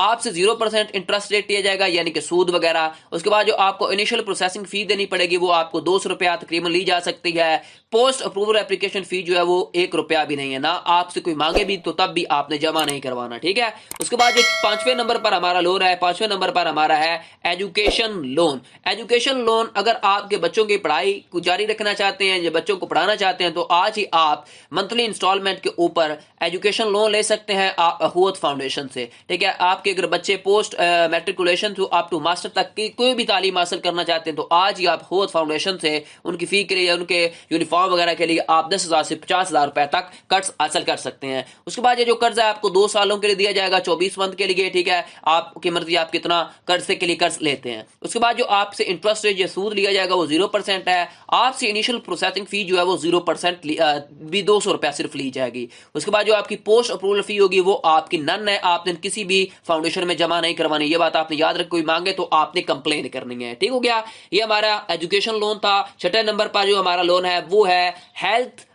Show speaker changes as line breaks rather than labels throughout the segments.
آپ سے 0% interest rate لیا جائے گا یعنی کہ سود وغیرہ. اس کے بعد جو آپ کو انیشل پروسیسنگ فی دینی پڑے گی وہ آپ کو 200 روپیہ تقریباً لی جا سکتی ہے. پوسٹ اپروول اپلیکیشن فی جو ہے وہ 1 روپیہ بھی نہیں ہے، نہ آپ سے کوئی مانگے بھی تو تب بھی آپ نے جمع نہیں کروانا. ٹھیک ہے. اس کے بعد جو 5ویں نمبر پر ہمارا لون ہے، 5ویں نمبر پر ہمارا ہے ایجوکیشن لون. ایجوکیشن لون اگر آپ کے بچوں کی پڑھائی کو جاری رکھنا چاہتے ہیں یا بچوں کو پڑھانا چاہتے ہیں تو آج ہی آپ منتھلی انسٹالمنٹ کے اوپر ایجوکیشن لون لے سکتے ہیں اخوت فاؤنڈیشن سے. ٹھیک ہے. آپ کے اگر بچے post matriculation to up to master تک کی کوئی بھی تعلیم حاصل کرنا چاہتے ہیں تو آج ہی آپ اخوت فاؤنڈیشن سے ان کی فی کے لیے، ان کے یونیفارم وغیرہ کے لیے آپ 10,000 سے 50,000 روپے تک قرض حاصل کر سکتے ہیں. اس کے بعد یہ جو قرض ہے آپ کو 2 سالوں کے لیے دیا جائے گا، 24 منتھ کے لیے. ٹھیک ہے. آپ کی مرضی آپ کتنا قرض کے لیے قرض لیتے ہیں. اس کے بعد جو آپ سے انٹرسٹ ریٹ یا سود لیا جائے گا وہ 0% ہے. آپ سے انیشل پروسیسنگ فی جو ہے وہ 0% بھی 200 روپیہ صرف لی جائے گی. اس کے بعد جو آپ کی پوسٹ اپروول فی ہوگی وہ آپ کی نن ہے، آپ نے کسی بھی فاؤنڈیشن میں جمع نہیں کروانی. یہ بات آپ نے یاد رکھ، کوئی مانگے تو آپ نے کمپلین کرنی ہے. ٹھیک ہو گیا. یہ ہمارا ایجوکیشن لون تھا. 6 نمبر پر جو ہمارا لون ہے وہ ہے ہیلتھ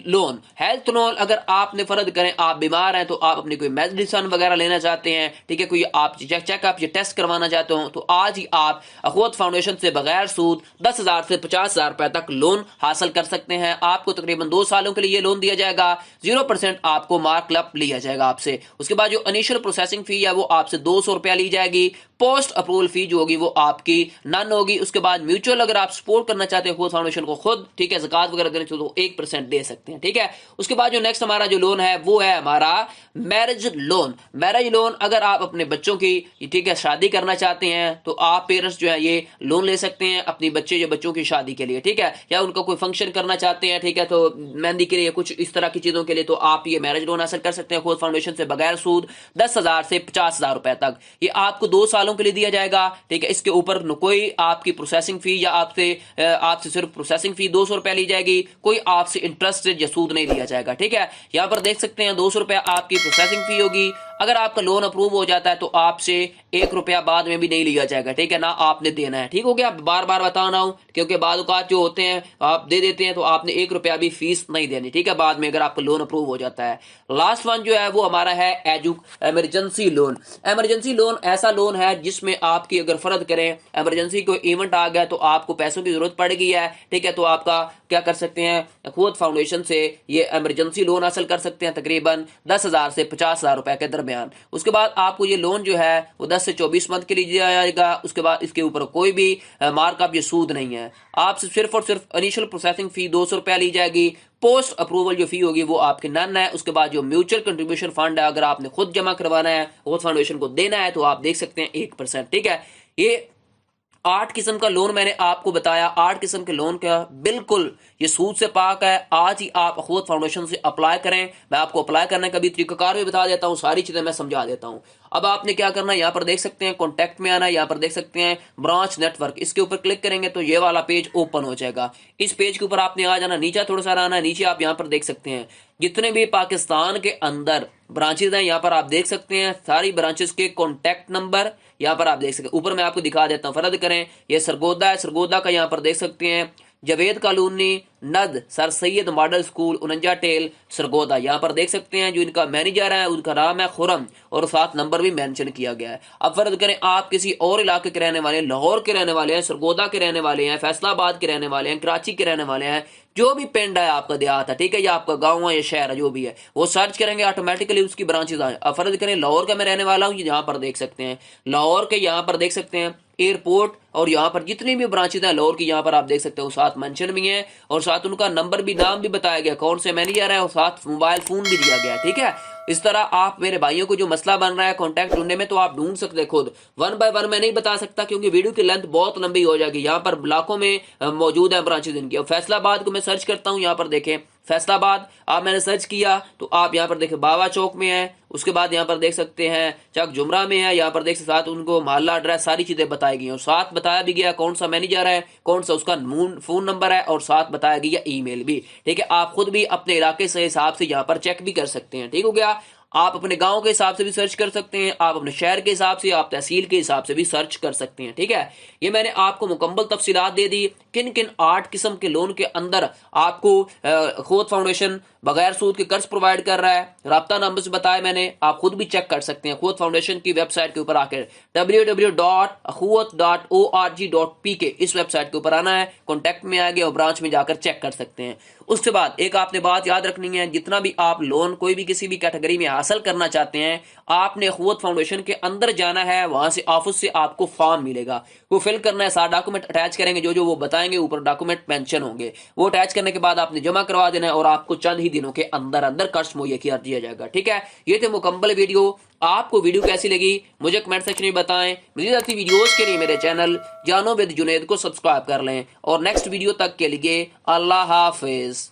لون. ہیلتھ لون اگر آپ نے فرض کریں آپ بیمار ہیں تو آپ اپنی کوئی میڈیسن وغیرہ لینا چاہتے ہیں، ٹھیک ہے، کوئی آپ چیک اپ یا ٹیسٹ کروانا چاہتے ہوں تو آج ہی آپ اخوت فاؤنڈیشن سے بغیر سود 10,000 سے 50,000 روپے تک لون حاصل کر سکتے ہیں. آپ کو تقریباً 2 سالوں کے لیے یہ لون دیا جائے گا. 0% آپ کو مارک اپ لیا جائے گا آپ سے. اس کے بعد جو انیشل پروسیسنگ فی ہے وہ آپ سے 200 روپیہ لی جائے گی. پوسٹ اپروول فی جو ہوگی وہ آپ کی نن ہوگی. اس کے بعد میوچل اگر آپ سپورٹ کرنا چاہتے ہیں اخوت فاؤنڈیشن کو خود، ٹھیک ہے، زکات وغیرہ دینا چاہتے تو 1% دے سکتے ہیں. ٹھیک ہے. اس کے بعد جو نیکسٹ ہمارا جو لون ہے وہ ہے ہمارا میرج لون. میرج لون اگر آپ اپنے بچوں کی، ٹھیک ہے، شادی کرنا چاہتے ہیں تو آپ پیرنٹس جو ہے یہ لون لے سکتے ہیں اپنی بچے یا بچوں کی شادی کے لیے. ٹھیک ہے. یا ان کا کوئی فنکشن کرنا چاہتے ہیں، ٹھیک ہے، تو مہندی کے لیے کچھ اس طرح کی چیزوں کے لیے تو آپ یہ میرج لون حاصل کر سکتے ہیں اخوت فاؤنڈیشن سے بغیر سود 10,000 سے 50,000 روپے تک. یہ آپ کو 2 سالوں کے لیے دیا جائے گا. ٹھیک ہے. اس کے اوپر کوئی آپ کی پروسیسنگ فی یا آپ سے صرف پروسیسنگ فی 200 روپے لی جائے گی، کوئی آپ سے انٹرسٹ یا سود نہیں لیا جائے گا. ٹھیک ہے. یہاں پر دیکھ سکتے ہیں 200 روپیہ آپ کی پروسیسنگ فی ہوگی. اگر آپ کا لون اپروو ہو جاتا ہے تو آپ سے 1 روپیہ بعد میں بھی نہیں لیا جائے گا. ٹھیک ہے. نہ آپ نے دینا ہے. ٹھیک ہو گیا. بار بار بتا رہا ہوں کیونکہ بعض اوقات جو ہوتے ہیں آپ دے دیتے ہیں تو آپ نے 1 روپیہ بھی فیس نہیں دینی. ٹھیک ہے. بعد میں اگر آپ کا لون اپروو ہو جاتا ہے. لاسٹ ون جو ہے وہ ہمارا ہے ایمرجنسی لون. ایمرجنسی لون ایسا لون ہے جس میں آپ کی اگر فرض کریں ایمرجنسی کوئی ایونٹ آ گیا تو آپ کو پیسوں کی ضرورت پڑ گئی ہے. ٹھیک ہے. تو آپ کا کیا کر سکتے ہیں، اخوت فاؤنڈیشن سے یہ ایمرجنسی لون حاصل کر سکتے ہیں تقریباً 10,000 سے 50,000 روپے کے درمیان. اس کے بعد آپ کو یہ لون جو ہے وہ 10 سے 24 منتھ کے لیے دیا جائے گا. اس کے بعد اس کے اوپر کوئی بھی مارک اپ یا سود نہیں ہے. آپ سے صرف اور صرف انیشل پروسیسنگ فی 200 روپیہ لی جائے گی. پوسٹ اپروول جو فی ہوگی وہ آپ کے نن ہے. اس کے بعد جو میوچل کنٹریبیوشن فنڈ ہے اگر آپ نے خود جمع کروانا ہے اخوت فاؤنڈیشن کو دینا ہے تو آپ دیکھ سکتے ہیں 1%. ٹھیک ہے. یہ 8 قسم کا لون میں نے آپ کو بتایا. 8 قسم کے لون کا بالکل یہ سود سے پاک ہے. آج ہی آپ اخوت فاؤنڈیشن سے اپلائی کریں. میں آپ کو اپلائی کرنے کا بھی طریقہ کار بھی بتا دیتا ہوں، ساری چیزیں میں سمجھا دیتا ہوں. اب آپ نے کیا کرنا ہے، یہاں پر دیکھ سکتے ہیں کانٹیکٹ میں آنا ہے، یہاں پر دیکھ سکتے ہیں برانچ نیٹ ورک، اس کے اوپر کلک کریں گے تو یہ والا پیج اوپن ہو جائے گا. اس پیج کے اوپر آپ نے آ جانا، نیچے تھوڑا سا آنا ہے. نیچے آپ یہاں پر دیکھ سکتے ہیں جتنے بھی پاکستان کے اندر برانچز ہیں یہاں پر آپ دیکھ سکتے ہیں ساری برانچز کے کانٹیکٹ نمبر یہاں پر آپ دیکھ سکتے ہیں. اوپر میں آپ کو دکھا دیتا ہوں. فرض کریں یہ سرگودا ہے، سرگودا کا یہاں پر دیکھ سکتے ہیں جوید کالونی ند سر سید ماڈل سکول 49 ٹیل سرگودا. یہاں پر دیکھ سکتے ہیں جو ان کا مینیجر ہے ان کا نام ہے خرم اور ساتھ نمبر بھی مینشن کیا گیا ہے. اب فرض کریں آپ کسی اور علاقے کے رہنے والے ہیں، لاہور کے رہنے والے ہیں، سرگودا کے رہنے والے ہیں، فیصل آباد کے رہنے والے ہیں، کراچی کے رہنے والے ہیں، جو بھی پنڈ ہے آپ کا دیہات ہے، ٹھیک ہے، یا آپ کا گاؤں ہے یا شہر ہے، جو بھی ہے وہ سرچ کریں گے آٹومیٹکلی اس کی برانچز آئیں. اب فرض کریں لاہور کا میں رہنے والا ہوں، یہاں پر دیکھ سکتے ہیں لاہور کے، یہاں پر دیکھ سکتے ہیں ایئرپورٹ اور یہاں پر جتنی بھی برانچز ہیں لاہور کی یہاں پر آپ دیکھ سکتے ہیں وہ ساتھ مینشن بھی ہیں اور ساتھ ان کا نمبر بھی، نام بھی بتایا گیا کون سے مینیجر ہے اور ساتھ موبائل فون بھی دیا گیا. ٹھیک ہے. اس طرح آپ میرے بھائیوں کو جو مسئلہ بن رہا ہے کانٹیکٹ ڈھونڈنے میں تو آپ ڈھونڈ سکتے ہیں خود. 1 بائی 1 میں نہیں بتا سکتا کیونکہ ویڈیو کی لینتھ بہت لمبی ہو جائے گی. یہاں پر لاکھوں میں موجود ہیں برانچز ان کی. اور فیصل آباد کو میں سرچ کرتا ہوں، یہاں پر دیکھیں فیصل آباد آپ میں نے سرچ کیا تو آپ یہاں پر دیکھیں باوا چوک میں ہے. اس کے بعد یہاں پر دیکھ سکتے ہیں چک جمرہ میں ہے. یہاں پر دیکھ ساتھ ان کو محلہ ایڈریس ساری چیزیں بتائی گئی ہیں اور ساتھ بتایا بھی گیا کون سا مینیجر ہے، کون سا اس کا فون نمبر ہے اور ساتھ بتایا گیا ای میل بھی. ٹھیک ہے. آپ خود بھی اپنے علاقے سے حساب سے یہاں پر چیک بھی کر سکتے ہیں. ٹھیک ہو گیا. آپ اپنے گاؤں کے حساب سے بھی سرچ کر سکتے ہیں, آپ اپنے شہر کے حساب سے, آپ تحصیل کے حساب سے بھی سرچ کر سکتے ہیں. ٹھیک ہے, یہ میں نے آپ کو مکمل تفصیلات دے دی کن کن 8 قسم کے لون کے اندر آپ کو اخوت فاؤنڈیشن بغیر سود کے قرض پرووائڈ کر رہا ہے. رابطہ نمبر بتایا میں نے, آپ خود بھی چیک کر سکتے ہیں اخوت فاؤنڈیشن کی ویب سائٹ کے اوپر آ کر www.akhuwat.org.pk اس ویب سائٹ کے اوپر آنا ہے, کانٹیکٹ میں آئے گے اور برانچ میں جا کر چیک کر سکتے ہیں. اس کے بعد ایک آپ نے بات یاد رکھنی ہے, جتنا بھی آپ لون کوئی بھی کسی بھی کیٹیگری میں حاصل کرنا چاہتے ہیں آپ نے اخوت فاؤنڈیشن کے اندر جانا ہے, وہاں سے آفس سے آپ کو فارم ملے گا, وہ فل کرنا ہے, سارا ڈاکومنٹ اٹیچ کریں گے, جو وہ بتائیں گے اوپر ڈاکومنٹ مینشن ہوں گے, وہ اٹیچ کرنے کے بعد آپ نے جمع کروا دینا ہے اور آپ کو چند ہی دنوں کے اندر قرض مہیا کر دیا جائے گا. ٹھیک ہے, یہ تھے مکمل ویڈیو. آپ کو ویڈیو کیسی لگی مجھے کمنٹ سیکشن میں بتائیں. مزید ایسی ویڈیوز کے لیے میرے چینل جانو ود جنید کو سبسکرائب کر لیں, اور نیکسٹ ویڈیو تک کے لیے اللہ حافظ.